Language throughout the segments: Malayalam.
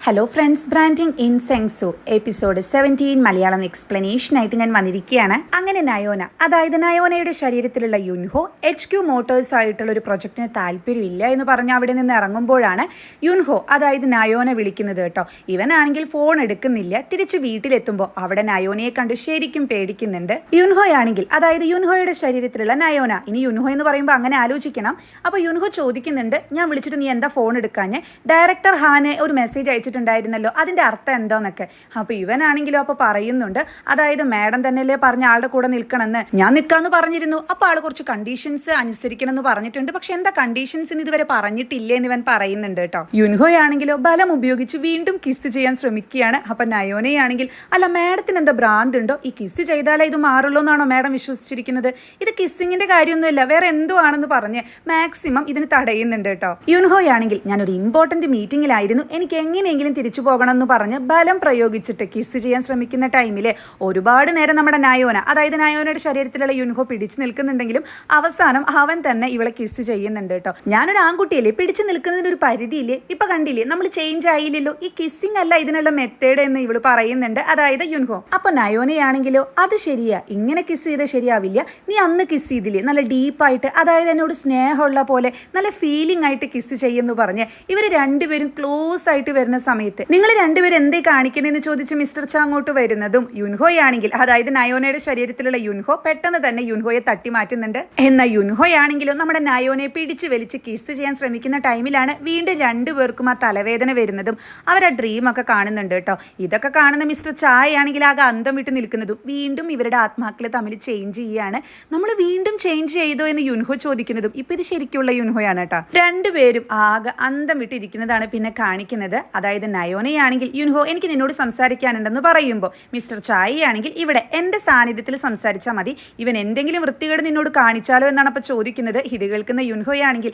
ഹലോ ഫ്രണ്ട്സ്, ബ്രാൻഡിങ് ഇൻ സെങ്സു എപ്പിസോഡ് 17 മലയാളം എക്സ്പ്ലനേഷനായിട്ട് ഞാൻ വന്നിരിക്കുകയാണ്. അങ്ങനെ നയോന, അതായത് നയോനയുടെ ശരീരത്തിലുള്ള യുൻഹോ HQ മോട്ടോഴ്സ് ആയിട്ടുള്ള ഒരു പ്രൊജക്റ്റിന് താല്പര്യമില്ല എന്ന് പറഞ്ഞ് അവിടെ നിന്ന് ഇറങ്ങുമ്പോഴാണ് യുൻഹോ, അതായത് നയോന വിളിക്കുന്നത് കേട്ടോ. ഇവനാണെങ്കിൽ ഫോൺ എടുക്കുന്നില്ല. തിരിച്ച് വീട്ടിലെത്തുമ്പോൾ അവിടെ നയോനയെ കണ്ട് ശരിക്കും പേടിക്കുന്നുണ്ട്. യുൻഹോയാണെങ്കിൽ, അതായത് യുൻഹോയുടെ ശരീരത്തിലുള്ള നയോന, ഇനി യുൻഹോ എന്ന് പറയുമ്പോൾ അങ്ങനെ ആലോചിക്കണം. അപ്പോൾ യുൻഹോ ചോദിക്കുന്നുണ്ട്, ഞാൻ വിളിച്ചിട്ട് നീ എന്താ ഫോൺ എടുക്കാഞ്ഞ്? ഡയറക്ടർ ഹാന് ഒരു മെസ്സേജ് അയച്ചിട്ടുണ്ടായിരുന്നല്ലോ, അതിന്റെ അർത്ഥം എന്താന്നൊക്കെ. അപ്പൊ ഇവനാണെങ്കിലോ അപ്പൊ പറയുന്നുണ്ട്, അതായത് മാഡം തന്നെയല്ലേ പറഞ്ഞ ആളുടെ കൂടെ നിൽക്കണമെന്ന്. ഞാൻ നിൽക്കാന്ന് പറഞ്ഞിരുന്നു. അപ്പൊ ആള് കുറച്ച് കണ്ടീഷൻസ് അനുസരിക്കണം എന്ന് പറഞ്ഞിട്ടുണ്ട്. പക്ഷെ എന്താ കണ്ടീഷൻസ് ഇതുവരെ പറഞ്ഞിട്ടില്ലേ എന്ന് ഇവൻ പറയുന്നുണ്ട് കേട്ടോ. യുൻഹോയാണെങ്കിലോ ബലം ഉപയോഗിച്ച് വീണ്ടും കിസ് ചെയ്യാൻ ശ്രമിക്കുകയാണ്. അപ്പൊ നയോനയാണെങ്കിൽ, അല്ല മാഡത്തിന് എന്താ ഭ്രാന്ത് ഉണ്ടോ? ഈ കിസ് ചെയ്താലേ ഇത് മാറുള്ളൂ എന്നാണോ മാഡം വിശ്വസിച്ചിരിക്കുന്നത്? ഇത് കിസ്സിങ്ങിന്റെ കാര്യമൊന്നുമില്ല, വേറെ എന്തോ ആണെന്ന് പറഞ്ഞ് മാക്സിമം ഇതിന് തടയുന്നുണ്ട് കേട്ടോ. യുൻഹോയാണെങ്കിൽ, ഞാനൊരു ഇമ്പോർട്ടന്റ് മീറ്റിംഗിലായിരുന്നു, എനിക്ക് എങ്ങനെയെങ്കിലും തിരിച്ചു പോകണം എന്ന് പറഞ്ഞ് ബലം പ്രയോഗിച്ചിട്ട് കിസ് ചെയ്യാൻ ശ്രമിക്കുന്ന ടൈമില് ഒരുപാട് നേരം നമ്മുടെ നയോന, അതായത് നയോനയുടെ ശരീരത്തിലുള്ള യുൻഹോ പിടിച്ചു നിൽക്കുന്നുണ്ടെങ്കിലും അവസാനം അവൻ തന്നെ ഇവളെ കിസ് ചെയ്യുന്നുണ്ട് കേട്ടോ. ഞാനൊരു ആൺകുട്ടിയല്ലേ, പിടിച്ചു നിൽക്കുന്നതിന് ഒരു പരിധിയില്ലേ? ഇപ്പൊ കണ്ടില്ലേ, നമ്മൾ ചേഞ്ച് ആയില്ലല്ലോ, ഈ കിസ്സിംഗ് അല്ല ഇതിനുള്ള മെത്തേഡ് എന്ന് ഇവള് പറയുന്നുണ്ട്, അതായത് യുൻഹോ. അപ്പൊ നയോനയാണെങ്കിലോ, അത് ശരിയാ, ഇങ്ങനെ കിസ് ചെയ്ത് ശരിയാവില്ല, നീ അന്ന് കിസ് ചെയ്തില്ലേ നല്ല ഡീപ്പായിട്ട്, അതായത് എന്നോട് സ്നേഹമുള്ള പോലെ നല്ല ഫീലിംഗ് ആയിട്ട് കിസ് ചെയ്യുന്നു പറഞ്ഞ് ഇവര് രണ്ടുപേരും ക്ലോസ് ആയിട്ട് വരുന്ന സമയത്ത് നിങ്ങൾ രണ്ടുപേരും എന്തേ കാണിക്കുന്നതെന്ന് ചോദിച്ച് മിസ്റ്റർ ചാ അങ്ങോട്ട് വരുന്നതും യുൻഹോയാണെങ്കിൽ, അതായത് നയോനയുടെ ശരീരത്തിലുള്ള യുൻഹോ പെട്ടെന്ന് തന്നെ യുൻഹോയെ തട്ടി മാറ്റുന്നുണ്ട്. എന്നാൽ യുൻഹോയാണെങ്കിലും നമ്മുടെ നയോനയെ പിടിച്ച് വലിച്ച് കിസ് ചെയ്യാൻ ശ്രമിക്കുന്ന ടൈമിലാണ് വീണ്ടും രണ്ടുപേർക്കും ആ തലവേദന വരുന്നതും അവർ ആ ഡ്രീം ഒക്കെ കാണുന്നുണ്ട് കേട്ടോ. ഇതൊക്കെ കാണുന്ന മിസ്റ്റർ ചായയാണെങ്കിൽ ആകെ അന്തം വിട്ട് നിൽക്കുന്നതും വീണ്ടും ഇവരുടെ ആത്മാക്കളെ തമ്മിൽ ചേഞ്ച് ചെയ്യുകയാണ്. നമ്മൾ വീണ്ടും ചേഞ്ച് ചെയ്തോ എന്ന് യുൻഹോ ചോദിക്കുന്നതും ഇപ്പൊ ഇത് ശരിക്കുള്ള യുൻഹോയാണ് കേട്ടോ. രണ്ടുപേരും ആകെ അന്തം വിട്ടിരിക്കുന്നതാണ് പിന്നെ കാണിക്കുന്നത്. അതായത് നയോനയാണെങ്കിൽ, യുൻഹോ എനിക്ക് നിന്നോട് സംസാരിക്കാനുണ്ടെന്ന് പറയുമ്പോൾ മിസ്റ്റർ ചായയാണെങ്കിൽ, ഇവിടെ എൻ്റെ സാന്നിധ്യത്തിൽ സംസാരിച്ചാൽ മതി, ഇവൻ എന്തെങ്കിലും വൃത്തികേട് നിന്നോട് കാണിച്ചാലോ എന്നാണ് അപ്പോൾ ചോദിക്കുന്നത്. ഇത് കേൾക്കുന്ന യുൻഹോയാണെങ്കിൽ,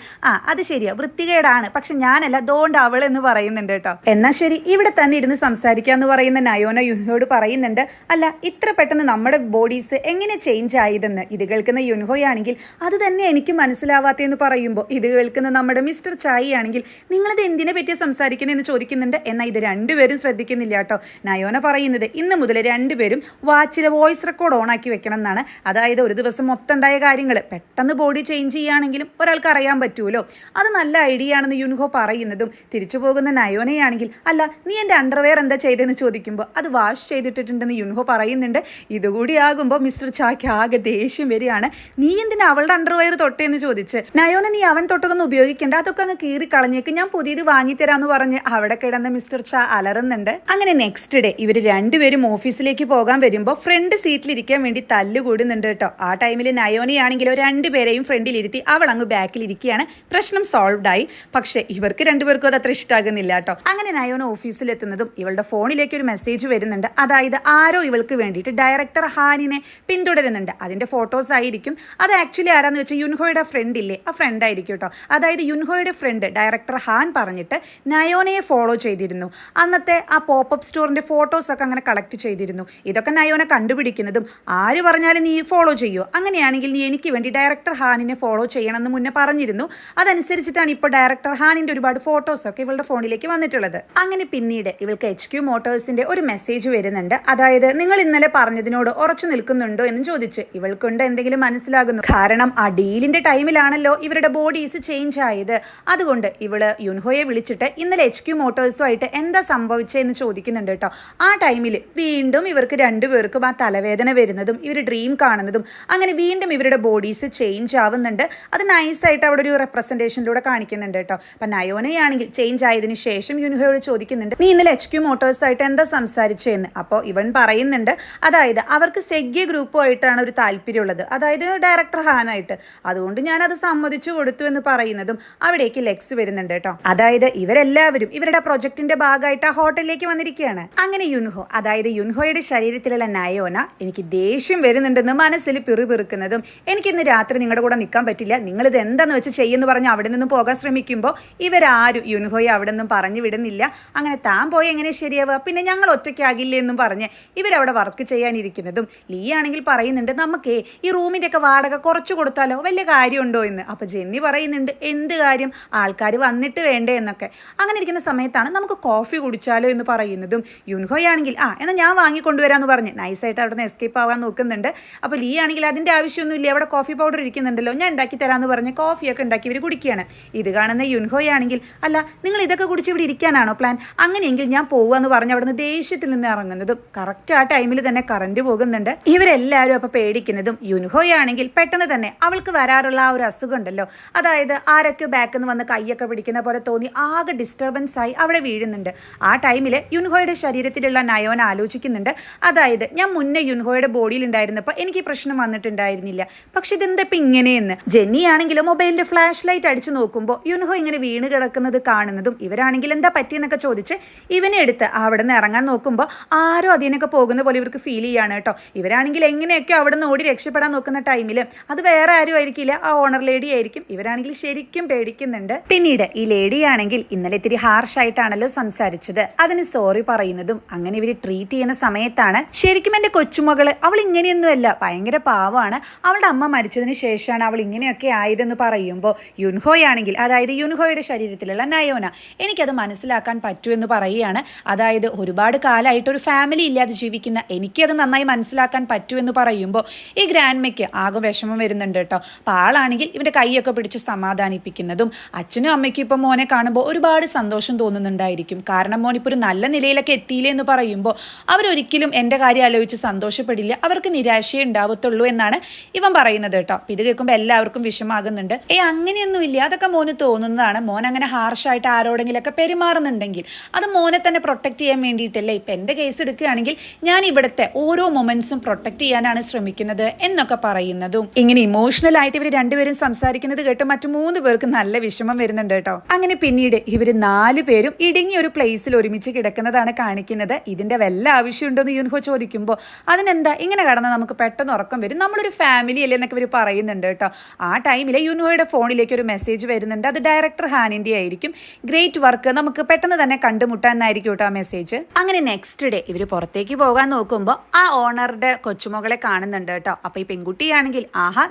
അത് ശരിയാ, വൃത്തികേടാണ്, പക്ഷെ ഞാനല്ല, ദോണ്ട് അവൾ എന്ന് പറയുന്നുണ്ട് കേട്ടോ. എന്നാ ശരി, ഇവിടെ തന്നെ ഇരുന്ന് സംസാരിക്കാന്ന് പറയുന്ന നയോന യുൻഹോയോട് പറയുന്നുണ്ട്, അല്ല ഇത്ര പെട്ടെന്ന് നമ്മുടെ ബോഡീസ് എങ്ങനെ ചേഞ്ച് ആയതെന്ന്. ഇത് കേൾക്കുന്ന യുൻഹോയാണെങ്കിൽ, അത് തന്നെ എനിക്ക് മനസ്സിലാവാത്തെന്ന് പറയുമ്പോൾ ഇത് കേൾക്കുന്ന നമ്മുടെ മിസ്റ്റർ ചായയാണെങ്കിൽ, നിങ്ങളത് എന്തിനെ പറ്റിയാണ് സംസാരിക്കുന്നതെന്ന് ചോദിക്കുന്നുണ്ട്. എന്നാൽ ഇത് രണ്ടുപേരും ശ്രദ്ധിക്കുന്നില്ല കേട്ടോ. നയോന പറയുന്നത്, ഇന്ന് മുതൽ രണ്ടുപേരും വാച്ചിലെ വോയിസ് റെക്കോർഡ് ഓൺ ആക്കി വെക്കണം എന്നാണ്. അതായത് ഒരു ദിവസം മൊത്തം ഉണ്ടായ കാര്യങ്ങൾ പെട്ടെന്ന് ബോഡി ചേഞ്ച് ചെയ്യുകയാണെങ്കിലും ഒരാൾക്ക് അറിയാൻ പറ്റുമല്ലോ, അത് നല്ല ഐഡിയ ആണെന്ന് യുൻഹോ പറയുന്നതും തിരിച്ചു പോകുന്ന നയോനയാണെങ്കിൽ, അല്ല നീ എൻ്റെ അണ്ടർവെയർ എന്താ ചെയ്തതെന്ന് ചോദിക്കുമ്പോൾ അത് വാഷ് ചെയ്തിട്ടിട്ടുണ്ടെന്ന് യുൻഹോ പറയുന്നുണ്ട്. ഇതുകൂടി ആകുമ്പോൾ മിസ്റ്റർ ചാക്ക് ആകെ ദേഷ്യം വരികയാണ്. നീ എന്തിനാ അവളുടെ അണ്ടർവെയർ തൊട്ടേന്ന് ചോദിച്ച്. നയോന, നീ അവൻ തൊട്ടതൊന്നും ഉപയോഗിക്കേണ്ട, അതൊക്കെ അങ്ങ് കീറി കളഞ്ഞേക്ക്, ഞാൻ പുതിയത് വാങ്ങിത്തരാന്ന് പറഞ്ഞ് അവിടെ കിടന്ന മിസ്റ്റർ ചാ അലറുന്നുണ്ട്. അങ്ങനെ നെക്സ്റ്റ് ഡേ ഇവർ രണ്ടുപേരും ഓഫീസിലേക്ക് പോകാൻ വരുമ്പോൾ ഫ്രണ്ട് സീറ്റിലിരിക്കാൻ വേണ്ടി തല്ലുകൂടുന്നുണ്ട് കേട്ടോ. ആ ടൈമിൽ നയോനയാണെങ്കിലോ രണ്ടുപേരെയും ഫ്രണ്ടിലിരുത്തി അവൾ അങ്ങ് ബാക്കിലിരിക്കുകയാണ്. പ്രശ്നം സോൾവ്ഡ് ആയി. പക്ഷെ ഇവർക്ക് രണ്ടുപേർക്കും അത് അത്ര ഇഷ്ടമാകുന്നില്ല കേട്ടോ. അങ്ങനെ നയോന ഓഫീസിലെത്തുന്നതും ഇവളുടെ ഫോണിലേക്ക് ഒരു മെസ്സേജ് വരുന്നുണ്ട്. അതായത് ആരോ ഇവൾക്ക് വേണ്ടിയിട്ട് ഡയറക്ടർ ഹാനിനെ പിന്തുടരുന്നുണ്ട്. അതിന്റെ ഫോട്ടോസ് ആയിരിക്കും. അത് ആക്ച്വലി ആരാന്ന് വെച്ചാൽ യുൻഹോയുടെ ഫ്രണ്ട് ഇല്ലേ, ആ ഫ്രണ്ട് ആയിരിക്കും കേട്ടോ. അതായത് യുൻഹോയുടെ ഫ്രണ്ട് ഡയറക്ടർ ഹാൻ പറഞ്ഞിട്ട് നയോനയെ ഫോളോ ചെയ്തിരുന്നു. അന്നത്തെ ആ പോപ്പപ്പ് സ്റ്റോറിന്റെ ഫോട്ടോസ് ഒക്കെ അങ്ങനെ കളക്ട് ചെയ്തിരുന്നു. ഇതൊക്കെ നയോന കണ്ടുപിടിക്കുന്നതും, ആര് പറഞ്ഞാലും നീ ഫോളോ ചെയ്യുമോ, അങ്ങനെയാണെങ്കിൽ നീ എനിക്ക് വേണ്ടി ഡയറക്ടർ ഹാനിനെ ഫോളോ ചെയ്യണമെന്ന് മുന്നേ പറഞ്ഞിരുന്നു. അതനുസരിച്ചിട്ടാണ് ഇപ്പോൾ ഡയറക്ടർ ഹാനിന്റെ ഒരുപാട് ഫോട്ടോസ് ഒക്കെ ഇവളുടെ ഫോണിലേക്ക് വന്നിട്ടുള്ളത്. അങ്ങനെ പിന്നീട് ഇവൾക്ക് HQ മോട്ടോഴ്സിന്റെ ഒരു മെസ്സേജ് വരുന്നുണ്ട്. അതായത് നിങ്ങൾ ഇന്നലെ പറഞ്ഞതിനോട് ഉറച്ചു നിൽക്കുന്നുണ്ടോ എന്ന് ചോദിച്ച്. ഇവൾക്കുണ്ട് എന്തെങ്കിലും മനസ്സിലാകുന്നു. കാരണം ആ ഡീലിന്റെ ടൈമിലാണല്ലോ ഇവരുടെ ബോഡീസ് ചേഞ്ച് ആയത്. അതുകൊണ്ട് ഇവള് യുൻഹോയെ വിളിച്ചിട്ട് ഇന്നലെ HQ മോട്ടോഴ്സുമായിട്ട് എന്താ സംഭവിച്ചതെന്ന് ചോദിക്കുന്നുണ്ട് കേട്ടോ. ആ ടൈമിൽ വീണ്ടും ഇവർക്ക് രണ്ടുപേർക്കും ആ തലവേദന വരുന്നതും ഇവർ ഡ്രീം കാണുന്നതും അങ്ങനെ വീണ്ടും ഇവരുടെ ബോഡീസ് ചേഞ്ച് ആവുന്നുണ്ട്. അത് നൈസായിട്ട് അവിടെ ഒരു റെപ്രസെന്റേഷനിലൂടെ കാണിക്കുന്നുണ്ട് കേട്ടോ. അപ്പം നയോനയാണെങ്കിൽ ചേഞ്ച് ആയതിനു ശേഷം യുൻഹോയോട് ചോദിക്കുന്നുണ്ട്, നീ ഇന്നലെ HQ മോട്ടോഴ്സായിട്ട് എന്താ സംസാരിച്ചതെന്ന്. അപ്പോൾ ഇവൻ പറയുന്നുണ്ട്, അതായത് അവർക്ക് സെഗ്യ ഗ്രൂപ്പുമായിട്ടാണ് ഒരു താല്പര്യമുള്ളത്, അതായത് ഡയറക്ടർ ഹാനായിട്ട്, അതുകൊണ്ട് ഞാനത് സമ്മതിച്ചു കൊടുത്തു എന്ന് പറയുന്നതും അവിടേക്ക് ലെക്സ് വരുന്നുണ്ട് കേട്ടോ. അതായത് ഇവരെല്ലാവരും ഇവരുടെ പ്രൊജക്ടിന്റെ ഭാഗമായിട്ട് ആ ഹോട്ടലിലേക്ക് വന്നിരിക്കുകയാണ്. അങ്ങനെ യുൻഹോ, അതായത് യുൻഹോയുടെ ശരീരത്തിലുള്ള നയോന, എനിക്ക് ദേഷ്യം വരുന്നുണ്ടെന്ന് മനസ്സിൽ പിറുപിറുക്കുന്നതും, എനിക്കിന്ന് രാത്രി നിങ്ങളുടെ കൂടെ നിൽക്കാൻ പറ്റില്ല, നിങ്ങളിത് എന്താന്ന് വെച്ച് ചെയ്യുമെന്ന് പറഞ്ഞ് അവിടെ നിന്നും പോകാൻ ശ്രമിക്കുമ്പോൾ ഇവരാരും യുൻഹോയെ അവിടെ നിന്നും പറഞ്ഞു വിടുന്നില്ല. അങ്ങനെ താൻ പോയി എങ്ങനെ ശരിയാവുക, പിന്നെ ഞങ്ങൾ ഒറ്റയ്ക്കാകില്ലേ എന്നും പറഞ്ഞ് ഇവരവിടെ വർക്ക് ചെയ്യാനിരിക്കുന്നതും ലീ ആണെങ്കിൽ പറയുന്നുണ്ട്, നമുക്കേ ഈ റൂമിന്റെ ഒക്കെ വാടക കുറച്ചു കൊടുത്താലോ, വലിയ കാര്യമുണ്ടോ എന്ന്. അപ്പൊ ജെന്നി പറയുന്നുണ്ട്, എന്ത് കാര്യം, ആൾക്കാർ വന്നിട്ട് വേണ്ടേ എന്നൊക്കെ. അങ്ങനെ ഇരിക്കുന്ന സമയത്താണ് നമുക്ക് കോഫി കുടിച്ചാലോ എന്ന് പറയുന്നതും യുൻഹോയാണെങ്കിൽ എന്നാൽ ഞാൻ വാങ്ങിക്കൊണ്ടുവരാമെന്ന് പറഞ്ഞ് നൈസായിട്ട് അവിടെ നിന്ന് എസ്കേപ്പ് ആവാൻ നോക്കുന്നുണ്ട്. അപ്പോൾ ലീ ആണെങ്കിൽ അതിൻ്റെ ആവശ്യമൊന്നുമില്ല, അവിടെ കോഫി പൗഡർ ഇരിക്കുന്നുണ്ടല്ലോ, ഞാൻ ഉണ്ടാക്കി തരാമെന്ന് പറഞ്ഞ് കോഫിയൊക്കെ ഉണ്ടാക്കി ഇവർ കുടിക്കുകയാണ്. ഇത് കാണുന്ന യുൻഹോയാണെങ്കിൽ അല്ല നിങ്ങൾ ഇതൊക്കെ കുടിച്ച് ഇവിടെ ഇരിക്കാനാണോ പ്ലാൻ, അങ്ങനെയെങ്കിൽ ഞാൻ പോകുമെന്ന് പറഞ്ഞ് അവിടെ നിന്ന് ദേഷ്യത്തിൽ നിന്ന് ഇറങ്ങുന്നതും കറക്റ്റ് ആ ടൈമിൽ തന്നെ കറണ്ട് പോകുന്നുണ്ട്. ഇവരെല്ലാവരും അപ്പോൾ പേടിക്കുന്നതും യുൻഹോയാണെങ്കിൽ പെട്ടെന്ന് തന്നെ അവൾക്ക് വരാറുള്ള ആ ഒരു അസുഖം ഉണ്ടല്ലോ, അതായത് ആരൊക്കെ ബാക്കിൽ നിന്ന് വന്ന് കൈയൊക്കെ പിടിക്കുന്ന പോലെ തോന്നി ആകെ ഡിസ്റ്റർബൻസ് ആയി അവിടെ വീഴുന്നുണ്ട്. ആ ടൈമിൽ യുൻഹോയുടെ ശരീരത്തിലുള്ള നയോന ആലോചിക്കുന്നുണ്ട്, അതായത് ഞാൻ മുന്നേ യുൻഹോയുടെ ബോഡിയിൽ ഉണ്ടായിരുന്നപ്പോൾ എനിക്ക് പ്രശ്നം വന്നിട്ടുണ്ടായിരുന്നില്ല, പക്ഷെ ഇതെന്താ ഇപ്പം ഇങ്ങനെയെന്ന്. ജെന്നി ആണെങ്കിലും മൊബൈലിന്റെ ഫ്ലാഷ് ലൈറ്റ് അടിച്ചു നോക്കുമ്പോൾ യുൻഹോ ഇങ്ങനെ വീണ് കിടക്കുന്നത് കാണുന്നതും ഇവരാണെങ്കിൽ എന്താ പറ്റിയെന്നൊക്കെ ചോദിച്ച് ഇവനെ എടുത്ത് അവിടെ നിന്ന് ഇറങ്ങാൻ നോക്കുമ്പോൾ ആരോ അതിനൊക്കെ പോകുന്ന പോലെ ഇവർക്ക് ഫീൽ ചെയ്യാണ് കേട്ടോ. ഇവരാണെങ്കിൽ എങ്ങനെയൊക്കെ അവിടെ നിന്ന് ഓടി രക്ഷപ്പെടാൻ നോക്കുന്ന ടൈമിൽ അത് വേറെ ആരും ആയിരിക്കില്ല, ആ ഓണർ ലേഡി ആയിരിക്കും. ഇവരാണെങ്കിൽ ശരിക്കും പേടിക്കുന്നുണ്ട്. പിന്നീട് ഈ ലേഡി ആണെങ്കിൽ ഇന്നലെ ഇത്തിരി ഹാർഷായിട്ടാണല്ലോ സംസാരിച്ചത്, അതിന് സോറി പറയുന്നതും അങ്ങനെ ഇവര് ട്രീറ്റ് ചെയ്യുന്ന സമയത്താണ് ശരിക്കും എൻ്റെ കൊച്ചുമകള് അവൾ ഇങ്ങനെയൊന്നുമല്ല, ഭയങ്കര പാവമാണ്, അവളുടെ അമ്മ മരിച്ചതിന് ശേഷമാണ് അവൾ ഇങ്ങനെയൊക്കെ ആയതെന്ന് പറയുമ്പോൾ യുൻഹോയാണെങ്കിൽ, അതായത് യുൻഹോയുടെ ശരീരത്തിലുള്ള നയോന, എനിക്കത് മനസ്സിലാക്കാൻ പറ്റുമെന്ന് പറയുകയാണ്. അതായത് ഒരുപാട് കാലമായിട്ട് ഒരു ഫാമിലി ഇല്ലാതെ ജീവിക്കുന്ന എനിക്കത് നന്നായി മനസ്സിലാക്കാൻ പറ്റുമെന്ന് പറയുമ്പോൾ ഈ ഗ്രാൻഡ്മയ്ക്ക് ആകെ വിഷമം വരുന്നുണ്ട് കേട്ടോ. അപ്പോൾ ആളാണെങ്കിൽ ഇവൻ്റെ കൈയൊക്കെ പിടിച്ച് സമാധാനിപ്പിക്കുന്നതും അച്ഛനും അമ്മയ്ക്കും ഇപ്പം മോനെ കാണുമ്പോൾ ഒരുപാട് സന്തോഷം തോന്നുന്നുണ്ടായിരിക്കും. കാരണം മോനിപ്പോൾ ഒരു നല്ല നിലയിലൊക്കെ എത്തിയില്ലേ എന്ന് പറയുമ്പോൾ അവരൊരിക്കലും എൻ്റെ കാര്യം ആലോചിച്ച് സന്തോഷപ്പെടില്ല, അവർക്ക് നിരാശയേ ഉണ്ടാവത്തുള്ളൂ എന്നാണ് ഇവൻ പറയുന്നത് കേട്ടോ. ഇത് കേൾക്കുമ്പോൾ എല്ലാവർക്കും വിഷമാകുന്നുണ്ട്. അങ്ങനെയൊന്നുമില്ല, അതൊക്കെ മോന് തോന്നുന്നതാണ്, മോൻ അങ്ങനെ ഹാർഷായിട്ട് ആരോടെങ്കിലൊക്കെ പെരുമാറുന്നുണ്ടെങ്കിൽ അത് മോനെ തന്നെ പ്രൊട്ടക്ട് ചെയ്യാൻ വേണ്ടിയിട്ടല്ലേ. ഇപ്പം എൻ്റെ കേസ് എടുക്കുകയാണെങ്കിൽ ഞാൻ ഇവിടുത്തെ ഓരോ മൊമെന്റ്സും പ്രൊട്ടക്ട് ചെയ്യാനാണ് ശ്രമിക്കുന്നത് എന്നൊക്കെ പറയുന്നതും ഇങ്ങനെ ഇമോഷണൽ ആയിട്ട് ഇവർ രണ്ടുപേരും സംസാരിക്കുന്നത് കേട്ട് മറ്റു 3 പേർക്ക് നല്ല വിഷമം വരുന്നുണ്ട് കേട്ടോ. അങ്ങനെ പിന്നീട് ഇവർ 4 പേരും ഇടുങ്ങിയ ഒരു പ്ലേസിൽ ഒരുമിച്ച് കിടക്കുന്നതാണ് കാണിക്കുന്നത്. ഇതിന്റെ വല്ല ആവശ്യമുണ്ടോന്ന് യുൻഹോ ചോദിക്കുമ്പോൾ അതിനെന്താ, ഇങ്ങനെ കടന്നാൽ നമുക്ക് പെട്ടെന്ന് ഉറക്കം വരും, നമ്മളൊരു ഫാമിലി അല്ലേ എന്നൊക്കെ ഇവർ പറയുന്നുണ്ട് കേട്ടോ. ആ ടൈമിൽ യുൻഹോയുടെ ഫോണിലേക്ക് ഒരു മെസ്സേജ് വരുന്നുണ്ട്, അത് ഡയറക്ടർ ഹാനിന്റെ ആയിരിക്കും. ഗ്രേറ്റ് വർക്ക്, നമുക്ക് പെട്ടെന്ന് തന്നെ കണ്ടുമുട്ടാൻ എന്നായിരിക്കും കേട്ടോ ആ മെസ്സേജ്. അങ്ങനെ നെക്സ്റ്റ് ഡേ ഇവർ പുറത്തേക്ക് പോകാൻ നോക്കുമ്പോൾ ആ ഓണറുടെ കൊച്ചുമകളെ കാണുന്നുണ്ട് കേട്ടോ. അപ്പൊ ഈ പെൺകുട്ടിയാണെങ്കിൽ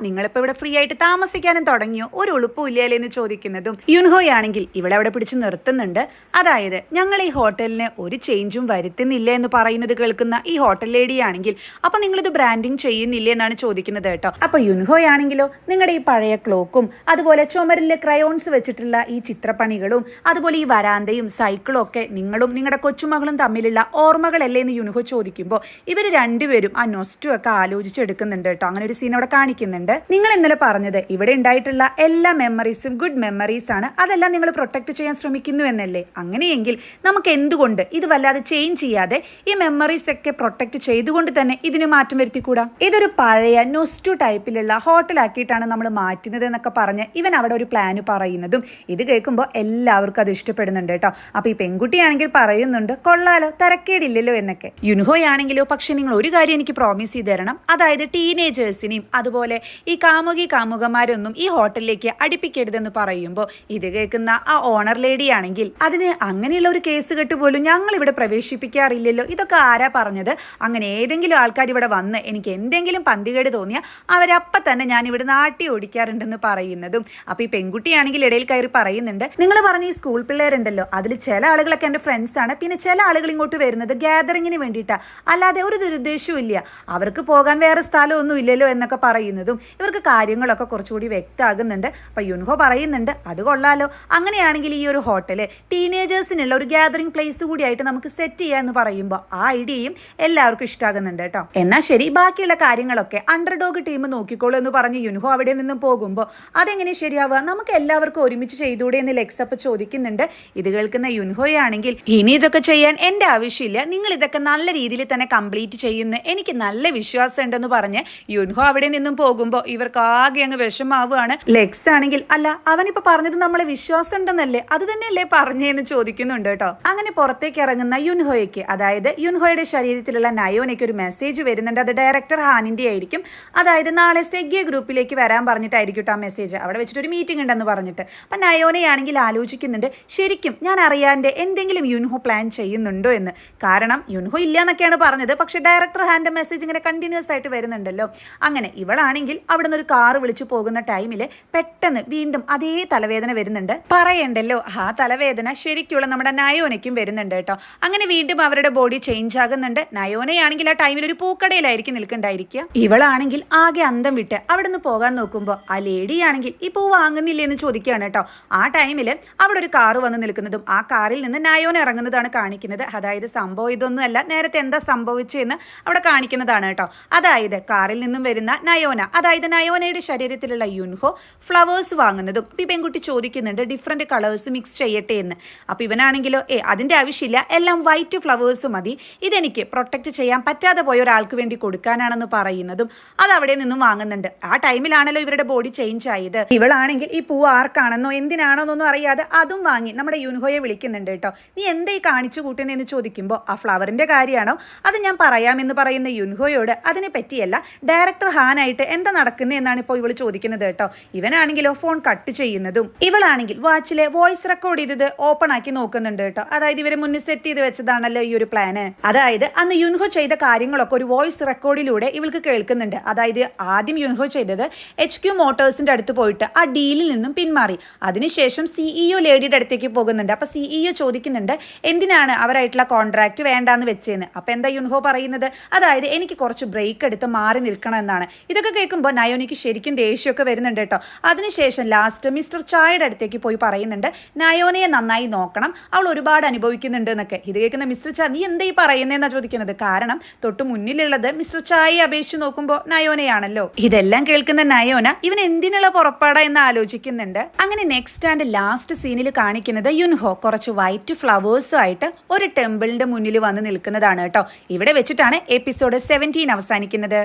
നിങ്ങളിപ്പോ ഇവിടെ ഫ്രീ ആയിട്ട് താമസിക്കാനും തുടങ്ങിയോ, ഒരു ഉളുപ്പും ഇല്ലല്ലേ എന്ന് ചോദിക്കുന്നതും യുൻഹോയാണെങ്കിൽ ഇവിടെ അവിടെ പിടിച്ച് നിർത്തുന്നുണ്ട്. അതായത് ഞങ്ങൾ ഈ ഹോട്ടലിന് ഒരു ചേഞ്ചും വരുത്തുന്നില്ല എന്ന് പറയുന്നത് കേൾക്കുന്ന ഈ ഹോട്ടൽ ലേഡിയാണെങ്കിൽ അപ്പൊ നിങ്ങളിത് ബ്രാൻഡിങ് ചെയ്യുന്നില്ല എന്നാണ് ചോദിക്കുന്നത് കേട്ടോ. അപ്പൊ യുൻഹോയാണെങ്കിലോ നിങ്ങളുടെ ഈ പഴയ ക്ലോക്കും അതുപോലെ ചുമരിലെ ക്രയോൺസ് വെച്ചിട്ടുള്ള ഈ ചിത്രപ്പണികളും അതുപോലെ ഈ വരാന്തയും സൈക്കിളും ഒക്കെ നിങ്ങളും നിങ്ങളുടെ കൊച്ചുമകളും തമ്മിലുള്ള ഓർമ്മകളല്ലേ എന്ന് യുൻഹോ ചോദിക്കുമ്പോൾ ഇവർ രണ്ടുപേരും ആ നൊസ്റ്റു ഒക്കെ ആലോചിച്ചെടുക്കുന്നുണ്ട് കേട്ടോ. അങ്ങനെ ഒരു സീൻ അവിടെ കാണിക്കുന്നുണ്ട്. നിങ്ങൾ ഇന്നലെ പറഞ്ഞത് ഇവിടെ ഉണ്ടായിട്ടുള്ള എല്ലാ മെമ്മറീസും ഗുഡ് മെമ്മറീസ് ആണ്, അതെല്ലാം നിങ്ങൾ പ്രൊട്ടക്ട് ചെയ്യാൻ ശ്രമിക്കുന്നു എന്നല്ലേ. അങ്ങനെയെങ്കിൽ നമുക്ക് എന്തുകൊണ്ട് ഇത് വല്ലാതെ ചേഞ്ച് ചെയ്യാതെ ഈ മെമ്മറീസ് ഒക്കെ പ്രൊട്ടക്ട് ചെയ്തുകൊണ്ട് തന്നെ ഇതിന് മാറ്റം വരുത്തിക്കൂടാ. ഇതൊരു പഴയ നൊസ്റ്റു ടൈപ്പിലുള്ള ഹോട്ടലാക്കിയിട്ടാണ് നമ്മൾ മാറ്റുന്നത് എന്നൊക്കെ പറഞ്ഞ് ഇവൻ അവിടെ ഒരു പ്ലാന് പറയുന്നതും ഇത് കേൾക്കുമ്പോൾ എല്ലാവർക്കും അത് ഇഷ്ടപ്പെടുന്നുണ്ട് കേട്ടോ. അപ്പൊ ഈ പെൺകുട്ടിയാണെങ്കിൽ പറയുന്നുണ്ട് കൊള്ളാലോ, തരക്കേടില്ലല്ലോ എന്നൊക്കെ. യുൻഹോയാണെങ്കിലോ പക്ഷെ നിങ്ങൾ ഒരു കാര്യം എനിക്ക് പ്രോമിസ് ചെയ്ത് തരണം, അതായത് ടീനേജേഴ്സിനെയും അതുപോലെ ഈ കാമുകന്മാരൊന്നും ഈ ഹോട്ടലിലേക്ക് അടുപ്പിക്കരുതെന്ന് പറയുമ്പോൾ ഇത് കേൾക്കുന്ന ആ ഓണർ ലേഡി ആണെങ്കിൽ അതിന് അങ്ങനെയുള്ള ഒരു കേസ് കെട്ട് പോലും ഞങ്ങൾ ഇവിടെ പ്രവേശിപ്പിക്കാറില്ലല്ലോ, ഇതൊക്കെ ആരാ പറഞ്ഞത്, അങ്ങനെ ഏതെങ്കിലും ആൾക്കാർ ഇവിടെ വന്ന് എനിക്ക് എന്തെങ്കിലും പന്തികേട് തോന്നിയാൽ അവരപ്പം തന്നെ ഞാൻ ഇവിടെ നാട്ടി ഓടിക്കാറുണ്ടെന്ന് പറയുന്നതും. അപ്പൊ ഈ പെൺകുട്ടിയാണെങ്കിൽ ഇടയിൽ കയറി പറയുന്നുണ്ട്, നിങ്ങൾ പറഞ്ഞ ഈ സ്കൂൾ പിള്ളേരുണ്ടല്ലോ അതിൽ ചില ആളുകളൊക്കെ എൻ്റെ ഫ്രണ്ട്സ് ആണ്, പിന്നെ ചില ആളുകൾ ഇങ്ങോട്ട് വരുന്നത് ഗ്യാതറിങ്ങിന് വേണ്ടിയിട്ടാണ്, അല്ലാതെ ഒരു ദുരുദ്ദേശവും ഇല്ല, അവർക്ക് പോകാൻ വേറെ സ്ഥലമൊന്നും ഇല്ലല്ലോ എന്നൊക്കെ പറയുന്നതും ഇവർക്ക് കാര്യങ്ങളൊക്കെ കുറച്ചുകൂടി വ്യക്തമാകുന്നുണ്ട്. അപ്പൊ യുൻഹോ പറയുന്നുണ്ട് അത് കൊള്ളാലോ, അങ്ങനെയാണെങ്കിൽ ഈ ഒരു ഹോട്ടല് ടീനേജേഴ്സിനുള്ള ഒരു ഗ്യാതറിംഗ് പ്ലേസ് കൂടിയായിട്ട് നമുക്ക് സെറ്റ് ചെയ്യാം എന്ന് പറയുമ്പോൾ ആ ഐഡിയയും എല്ലാവർക്കും ഇഷ്ടമാകുന്നുണ്ട് കേട്ടോ. എന്നാൽ ശരി, ബാക്കിയുള്ള കാര്യങ്ങളൊക്കെ അണ്ടർഡോഗ് ടീം നോക്കിക്കോളൂ എന്ന് പറഞ്ഞ് യുൻഹോ അവിടെ നിന്നും പോകുമ്പോൾ അതെങ്ങനെ ശരിയാവുക, നമുക്ക് എല്ലാവർക്കും ഒരുമിച്ച് ചെയ്തുകൂടെ എന്ന് ലെക്സപ്പ് ചോദിക്കുന്നുണ്ട്. ഇത് കേൾക്കുന്ന യുൻഹോയാണെങ്കിൽ ഇനി ഇതൊക്കെ ചെയ്യാൻ എൻ്റെ ആവശ്യമില്ല, നിങ്ങൾ ഇതൊക്കെ നല്ല രീതിയിൽ തന്നെ കംപ്ലീറ്റ് ചെയ്യുന്ന എനിക്ക് നല്ല വിശ്വാസം ഉണ്ടെന്ന് പറഞ്ഞ് യുൻഹോ അവിടെ നിന്നും പോകുമ്പോൾ ഇവർക്ക് ആകെ അങ്ങ് വിഷമാവുകയാണ്. ലെക്സ് ആണെങ്കിൽ അല്ല അവനിപ്പോ പറഞ്ഞത് നമ്മളെ വിശ്വാസം ഉണ്ടെന്നല്ലേ, അത് തന്നെയല്ലേ പറഞ്ഞേന്ന് ചോദിക്കുന്നുണ്ട് കേട്ടോ. അങ്ങനെ പുറത്തേക്ക് ഇറങ്ങുന്ന യുൻഹോയ്ക്ക്, അതായത് യുൻഹോയുടെ ശരീരത്തിലുള്ള നയോനയ്ക്ക് ഒരു മെസ്സേജ് വരുന്നുണ്ട്, അത് ഡയറക്ടർ ഹാനിന്റെ ആയിരിക്കും. അതായത് നാളെ സെഗ്യ ഗ്രൂപ്പിലേക്ക് വരാൻ പറഞ്ഞിട്ടായിരിക്കും ആ മെസ്സേജ്, അവിടെ വെച്ചിട്ട് ഒരു മീറ്റിംഗ് ഉണ്ടെന്ന് പറഞ്ഞിട്ട്. അപ്പൊ നയോനയാണെങ്കിൽ ആലോചിക്കുന്നുണ്ട്, ശരിക്കും ഞാൻ അറിയാൻ്റെ എന്തെങ്കിലും യുൻഹോ പ്ലാൻ ചെയ്യുന്നുണ്ടോ എന്ന്. കാരണം യുൻഹോ ഇല്ല എന്നൊക്കെയാണ് പറഞ്ഞത്, പക്ഷെ ഡയറക്ടർ ഹാന്റെ മെസ്സേജ് ഇങ്ങനെ കണ്ടിന്യൂസ് ആയിട്ട് വരുന്നുണ്ടല്ലോ. അങ്ങനെ ഇവളാണെങ്കിൽ അവിടെ നിന്ന് ഒരു കാറ് വിളിച്ചു പോകുന്ന ടൈമില് പെട്ടെന്ന് വീണ്ടും അതേ തലവേദന വരുന്നുണ്ട്. പറയണ്ടല്ലോ, ആ തലവേദന ശരിക്കും ബാക്കിയുള്ള നമ്മുടെ നയോനയ്ക്കും വരുന്നുണ്ട് കേട്ടോ. അങ്ങനെ വീണ്ടും അവരുടെ ബോഡി ചേഞ്ച് ആകുന്നുണ്ട്. നയോനയാണെങ്കിൽ ആ ടൈമിൽ ഒരു പൂക്കടയിലായിരിക്കും നിൽക്കണ്ടായിരിക്കുക. ഇവളാണെങ്കിൽ ആകെ അന്തം വിട്ട് അവിടെ നിന്ന് പോകാൻ നോക്കുമ്പോൾ ആ ലേഡി ആണെങ്കിൽ ഈ പൂ വാങ്ങുന്നില്ലേ എന്ന് ചോദിക്കുകയാണ് കേട്ടോ. ആ ടൈമിൽ അവിടെ ഒരു കാറ് വന്ന് നിൽക്കുന്നതും ആ കാറിൽ നിന്ന് നയോന ഇറങ്ങുന്നതാണ് കാണിക്കുന്നത്. അതായത് സംഭവം ഇതൊന്നുമല്ല, നേരത്തെ എന്താ സംഭവിച്ചെന്ന് അവിടെ കാണിക്കുന്നതാണ് കേട്ടോ. അതായത് കാറിൽ നിന്നും വരുന്ന നയോന, അതായത് നയോനയുടെ ശരീരത്തിലുള്ള യുൻഹോ ഫ്ലവേഴ്സ് വാങ്ങുന്നതും ഈ പെൺകുട്ടി ചോദിക്കുന്നുണ്ട് ഡിഫറെന്റ് കളേഴ്സ് മിക്സ് ചെയ്യട്ടെ എന്ന്. അപ്പോൾ ഇവനാണെങ്കിലോ അതിന്റെ ആവശ്യമില്ല, എല്ലാം വൈറ്റ് ഫ്ലവേഴ്സ് മതി, ഇതെനിക്ക് പ്രൊട്ടക്ട് ചെയ്യാൻ പറ്റാതെ പോയ ഒരാൾക്ക് വേണ്ടി കൊടുക്കാനാണെന്ന് പറയുന്നതും അത് അവിടെ നിന്നും വാങ്ങുന്നുണ്ട്. ആ ടൈമിലാണല്ലോ ഇവരുടെ ബോഡി ചേഞ്ച് ആയത്. ഇവളാണെങ്കിൽ ഈ പൂ ആർക്കാണെന്നോ എന്തിനാണോന്നൊന്നും അറിയാതെ അതും വാങ്ങി നമ്മുടെ യുൻഹോയെ വിളിക്കുന്നുണ്ട് കേട്ടോ. നീ എന്തായി കാണിച്ചു കൂട്ടുന്നതെന്ന് ചോദിക്കുമ്പോൾ ആ ഫ്ലവറിന്റെ കാര്യമാണോ, അത് ഞാൻ പറയാമെന്ന് പറയുന്ന യുൻഹോയോട് അതിനെ പറ്റിയല്ല, ഡയറക്ടർ ഹാനായിട്ട് എന്താ നടക്കുന്നത് എന്നാണ് ഇപ്പോൾ ഇവൾ ചോദിക്കുന്നത് കേട്ടോ. ഇവനാണെങ്കിലോ ഫോൺ കട്ട് ചെയ്യുന്നതും ഇവളാണെങ്കിൽ വാച്ചിലെ വോയിസ് റെക്കോർഡ് ചെയ്തത് ഓപ്പൺ ആക്കി നോക്കുന്നുണ്ട് കേട്ടോ. അതായത് ഇവരെ മുന്നിൽ സെറ്റ് ചെയ്ത് വെച്ചതാണല്ലോ ഈ ഒരു പ്ലാന്. അതായത് അന്ന് യുൻഹോ ചെയ്ത കാര്യങ്ങളൊക്കെ ഒരു വോയിസ് റെക്കോർഡിലൂടെ ഇവൾക്ക് കേൾക്കുന്നുണ്ട്. അതായത് ആദ്യം യുൻഹോ ചെയ്തത് HQ മോട്ടോഴ്സിന്റെ അടുത്ത് പോയിട്ട് ആ ഡീലിൽ നിന്നും പിന്മാറി. അതിനുശേഷം CEO ലേഡിയുടെ അടുത്തേക്ക് പോകുന്നുണ്ട്. അപ്പൊ CEO ചോദിക്കുന്നുണ്ട് എന്തിനാണ് അവരായിട്ടുള്ള കോൺട്രാക്ട് വേണ്ടാന്ന് വെച്ചേന്ന്. അപ്പൊ എന്താ യുൻഹോ പറയുന്നത്, അതായത് എനിക്ക് കുറച്ച് ബ്രേക്ക് എടുത്ത് മാറി നിൽക്കണം എന്നാണ്. ഇതൊക്കെ കേൾക്കുമ്പോൾ നയോനിക്ക് ശരിക്കും ദേഷ്യമൊക്കെ വരുന്നുണ്ട് കേട്ടോ. അതിനുശേഷം ലാസ്റ്റ് മിസ്റ്റർ ചായയുടെ അടുത്തേക്ക് പോയി പറയുന്നുണ്ട് നയോനയെ നന്നായി നോക്കണം, അവൾ ഒരുപാട് അനുഭവിക്കുന്നുണ്ട് എന്നൊക്കെ. ഇത് കേൾക്കുന്ന മിസ്റ്റർ ചായ നീ എന്താ ഈ പറയുന്നതെന്നാ ചോദിക്കുന്നത്. കാരണം തൊട്ട് മുന്നിലുള്ളത് മിസ്റ്റർ ചായയെ അപേക്ഷിച്ച് നോക്കുമ്പോൾ നയോനയാണല്ലോ. ഇതെല്ലാം കേൾക്കുന്ന നയോന ഇവൻ എന്തിനുള്ള പുറപ്പാടാ എന്ന് ആലോചിക്കുന്നുണ്ട്. അങ്ങനെ നെക്സ്റ്റ് ആൻഡ് ലാസ്റ്റ് സീനിൽ കാണിക്കുന്നത് യുൻഹോ കുറച്ച് വൈറ്റ് ഫ്ലവേഴ്സും ആയിട്ട് ഒരു ടെമ്പിളിന്റെ മുന്നിൽ വന്ന് നിൽക്കുന്നതാണ് കേട്ടോ. ഇവിടെ വെച്ചിട്ടാണ് എപ്പിസോഡ് 17 അവസാനിക്കുന്നത്.